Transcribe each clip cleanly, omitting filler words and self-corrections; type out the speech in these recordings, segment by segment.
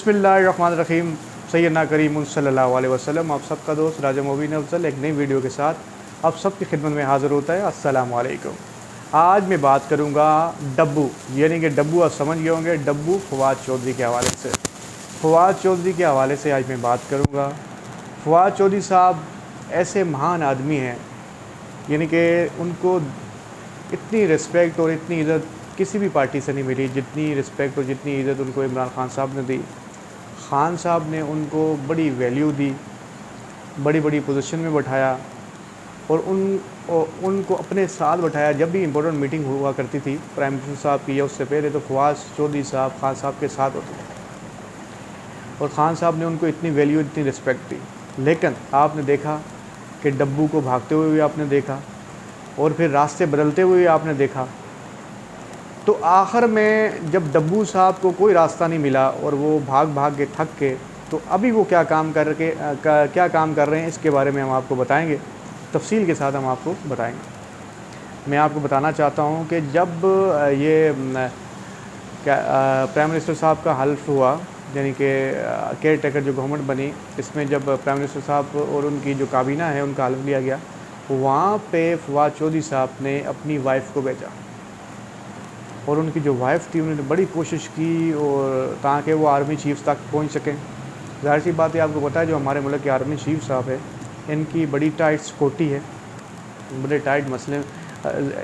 बिस्मिल्लाहिर्रहमानिर्रहीम। सैयदना करीम सल्लल्लाहु अलैहि वसल्लम। आप सबका दोस्त राजा मोबिन अफजल एक नई वीडियो के साथ आप सबकी खिदमत में हाज़िर होता है। अस्सलामु अलैकुम। आज मैं बात करूँगा डब्बू, यानी कि डब्बू आप समझ गए होंगे, डब्बू फवाद चौधरी के हवाले से। फवाद चौधरी के हवाले से आज मैं बात करूँगा। फवाद चौधरी साहब ऐसे महान आदमी हैं, यानी कि उनको इतनी रिस्पेक्ट और इतनी इज़्ज़त किसी भी पार्टी से नहीं मिली जितनी रिस्पेक्ट और जितनी इज़्ज़त उनको इमरान खान साहब ने दी। खान साहब ने उनको बड़ी वैल्यू दी, बड़ी बड़ी पोजीशन में बैठाया और उनको अपने साथ बैठाया। जब भी इम्पोर्टेंट मीटिंग हुआ करती थी प्राइम मिनिस्टर साहब की या उससे पहले, तो फवाद चौधरी साहब खान साहब के साथ होते थे और खान साहब ने उनको इतनी वैल्यू, इतनी रिस्पेक्ट दी। लेकिन आपने देखा कि डब्बू को भागते हुए भी आपने देखा और फिर रास्ते बदलते हुए भी आपने देखा। तो आखिर में जब डब्बू साहब को कोई रास्ता नहीं मिला और वो भाग भाग के थक के, तो अभी वो क्या काम कर रहे हैं इसके बारे में हम आपको बताएंगे, तफसील के साथ हम आपको बताएंगे। मैं आपको बताना चाहता हूँ कि जब ये प्राइम मिनिस्टर साहब का हल्फ हुआ, यानी कि केयर टेकर जो गवर्नमेंट बनी, इसमें जब प्राइम मिनिस्टर साहब और उनकी जो काबीना है उनका हल्फ लिया गया, वहाँ पे फवाद चौधरी साहब ने अपनी वाइफ को भेजा और उनकी जो वाइफ थी उन्होंने बड़ी कोशिश की और ताकि वो आर्मी चीफ तक पहुंच सकें। ज़ाहिर सी बात है, आपको पता है जो हमारे मुल्क के आर्मी चीफ साहब है, इनकी बड़ी टाइट सिक्योरिटी है, बड़े टाइट मसले,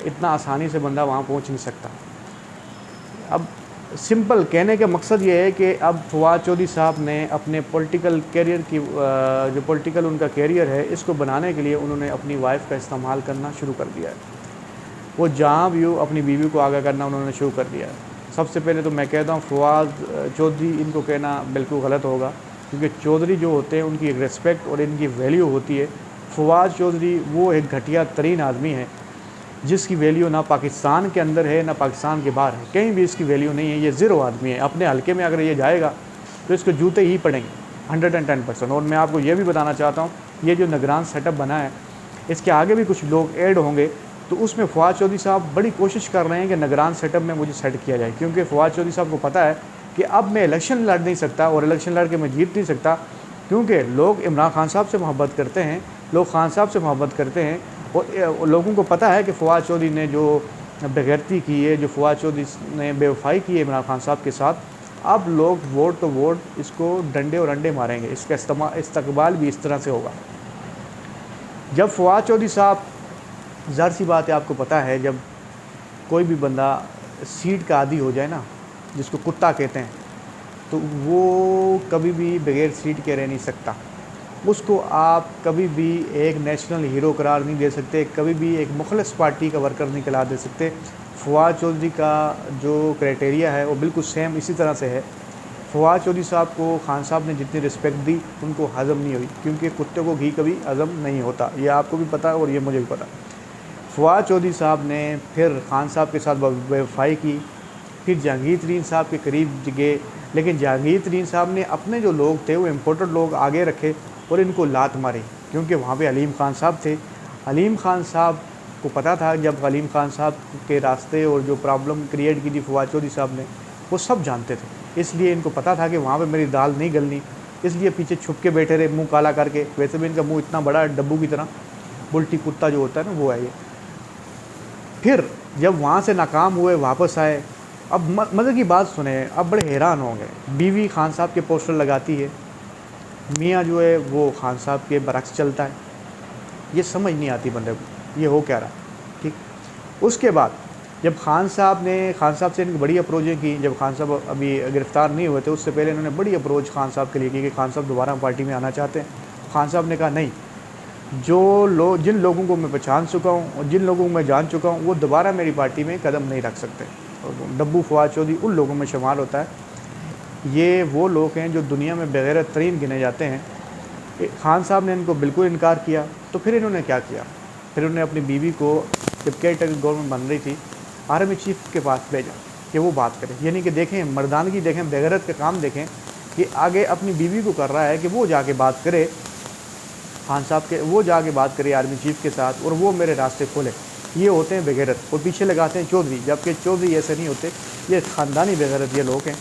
इतना आसानी से बंदा वहाँ पहुंच नहीं सकता। अब सिंपल कहने का मकसद ये है कि अब फवाद चौधरी साहब ने अपने पॉलिटिकल कैरियर की जो पॉलिटिकल उनका कैरियर है, इसको बनाने के लिए उन्होंने अपनी वाइफ का इस्तेमाल करना शुरू कर दिया है। वो जहाँ भी हो अपनी बीवी को आगाह करना उन्होंने शुरू कर दिया है। सबसे पहले तो मैं कहता हूँ फवाद चौधरी, इनको कहना बिल्कुल गलत होगा, क्योंकि चौधरी जो होते हैं उनकी एक रिस्पेक्ट और इनकी वैल्यू होती है। फवाद चौधरी वो एक घटिया तरीन आदमी है जिसकी वैल्यू ना पाकिस्तान के अंदर है ना पाकिस्तान के बाहर है, कहीं भी इसकी वैल्यू नहीं है। ये ज़ीरो आदमी है। अपने हल्के में अगर ये जाएगा तो इसको जूते ही पड़ेंगे 110%। और मैं आपको ये भी बताना चाहता हूँ, ये जो निगरान सेटअप बना है, इसके आगे भी कुछ लोग ऐड होंगे, तो उसमें फवाद चौधरी साहब बड़ी कोशिश कर रहे हैं कि निगरान सेटअप में मुझे सेट किया जाए, क्योंकि फवाद चौधरी साहब को पता है कि अब मैं इलेक्शन लड़ नहीं सकता और इलेक्शन लड़ के मैं जीत नहीं सकता, क्योंकि लोग इमरान खान साहब से मोहब्बत करते हैं, लोग खान साहब से मोहब्बत करते हैं और लोगों को पता है कि फवाद चौधरी ने जो बेगैरती की है, जो फवाद चौधरी ने बेवफाई की है इमरान खान साहब के साथ, अब लोग वोट तो वोट इसको डंडे और अंडे मारेंगे। इसका इस्तकबाल भी इस तरह से होगा। जब फवाद चौधरी साहब, ज़ाहिर सी बात है आपको पता है, जब कोई भी बंदा सीट का आदी हो जाए ना, जिसको कुत्ता कहते हैं, तो वो कभी भी बगैर सीट के रह नहीं सकता। उसको आप कभी भी एक नेशनल हीरो करार नहीं दे सकते, कभी भी एक मुखलिस पार्टी का वर्कर नहीं करार दे सकते। फवाद चौधरी का जो क्राइटेरिया है वो बिल्कुल सेम इसी तरह से है। फवाद चौधरी साहब को खान साहब ने जितनी रिस्पेक्ट दी उनको हज़म नहीं हुई, क्योंकि कुत्ते को घी कभी हज़म नहीं होता, ये आपको भी पता है और ये मुझे भी पता। फवाद चौधरी साहब ने फिर खान साहब के साथ बेवफाई की, फिर जहांगीर तरीन साहब के करीब गए, लेकिन जहांगीर तरीन साहब ने अपने जो लोग थे वो इम्पोर्टेड लोग आगे रखे और इनको लात मारी, क्योंकि वहाँ पे अलीम खान साहब थे। अलीम खान साहब को पता था, जब अलीम खान साहब के रास्ते और जो प्रॉब्लम क्रिएट की थी फवाद चौधरी साहब ने, वो सब जानते थे। इसलिए इनको पता था कि वहाँ पर मेरी दाल नहीं गलनी, इसलिए पीछे छुप के बैठे रहे, मुँह काला करके। वैसे भी इनका मुँह इतना बड़ा है, डब्बू की तरह, बुल्टी कुत्ता जो होता है ना, वो है ये। फिर जब वहाँ से नाकाम हुए, वापस आए। अब मज़े की बात सुने, अब बड़े हैरान होंगे। बीवी खान साहब के पोस्टर लगाती है, मियाँ जो है वो खान साहब के बरक्स चलता है। ये समझ नहीं आती बंदे को, ये हो क्या रहा। ठीक, उसके बाद जब खान साहब से इनकी बड़ी अप्रोचें की, जब खान साहब अभी गिरफ़्तार नहीं हुए थे, उससे पहले इन्होंने बड़ी अप्रोच खान साहब के लिए की कि खान साहब दोबारा पार्टी में आना चाहते हैं। खान साहब ने कहा नहीं, जिन लोगों को मैं पहचान चुका हूँ और जिन लोगों को मैं जान चुका हूँ, वो दोबारा मेरी पार्टी में कदम नहीं रख सकते। और डब्बू फवाद चौधरी उन लोगों में शुमार होता है। ये वो लोग हैं जो दुनिया में बेगैरत तरीन गिने जाते हैं। खान साहब ने इनको बिल्कुल इनकार किया, तो फिर इन्होंने क्या किया, फिर उन्होंने अपनी बीवी को, जब केयर टेकर गवर्नमेंट बन रही थी, आर्मी चीफ के पास भेजा कि वो बात करें। यानी कि देखें, मर्दानगी देखें, बेगैरत का काम देखें कि आगे अपनी बीवी को कर रहा है कि वो जाके बात करे खान साहब के, वो जाके बात करे आर्मी चीफ के साथ और वो मेरे रास्ते खोले। ये होते हैं बेगैरत, और पीछे लगाते हैं चौधरी, जबकि चौधरी ऐसे नहीं होते, ये ख़ानदानी बेगैरत ये लोग हैं।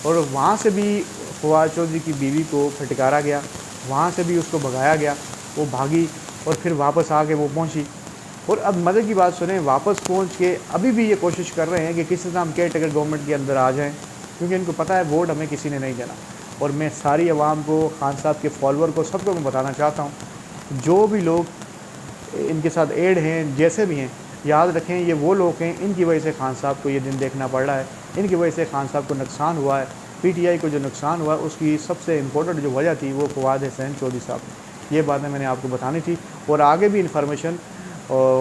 और वहाँ से भी फवाद चौधरी की बीवी को फटकारा गया, वहाँ से भी उसको भगाया गया, वो भागी और फिर वापस आके वो पहुँची। और अब मज़े की बात सुने, वापस पहुँच के अभी भी ये कोशिश कर रहे हैं कि किसी तरह हम केयर टेकर गवर्नमेंट के अंदर आ जाएँ, क्योंकि इनको पता है वोट हमें किसी ने नहीं देना। और मैं सारी आवाम को, खान साहब के फॉलोअर को, सबको मैं बताना चाहता हूँ, जो भी लोग इनके साथ एड हैं, जैसे भी हैं, याद रखें ये वो लोग हैं, इनकी वजह से खान साहब को ये दिन देखना पड़ रहा है, इनकी वजह से खान साहब को नुकसान हुआ है। पीटीआई को जो नुकसान हुआ है उसकी सबसे इम्पोर्टेंट जो वजह थी वो फवाद हुसैन चौधरी साहब। ये बातें मैंने आपको बतानी थी और आगे भी इन्फॉर्मेशन,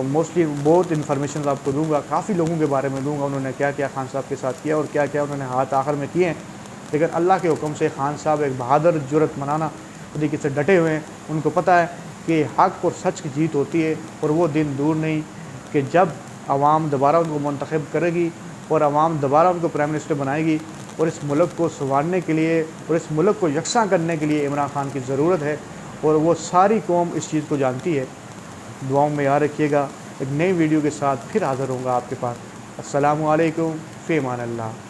मोस्टली बहुत इन्फॉर्मेशन आपको दूंगा, काफ़ी लोगों के बारे में दूंगा, उन्होंने क्या क्या खान साहब के साथ किया और क्या क्या उन्होंने हाथ आखिर में किए हैं। लेकिन अल्लाह के हुक्म से खान साहब एक बहादुर जुर्रत मनाना तरीके से डटे हुए हैं। उनको पता है कि हक़ और सच की जीत होती है और वो दिन दूर नहीं कि जब आवाम दोबारा उनको मुंतखब करेगी और आवाम दोबारा उनको प्राइम मिनिस्टर बनाएगी और इस मुल्क को संवारने के लिए और इस मुल्क को यकसा करने के लिए इमरान खान की ज़रूरत है और वो सारी कौम इस चीज़ को जानती है। दुआओं में याद रखिएगा। एक नई वीडियो के साथ फिर हाज़िर होऊंगा आपके पास। अस्सलामु अलैकुम, फ़ी अमान अल्लाह।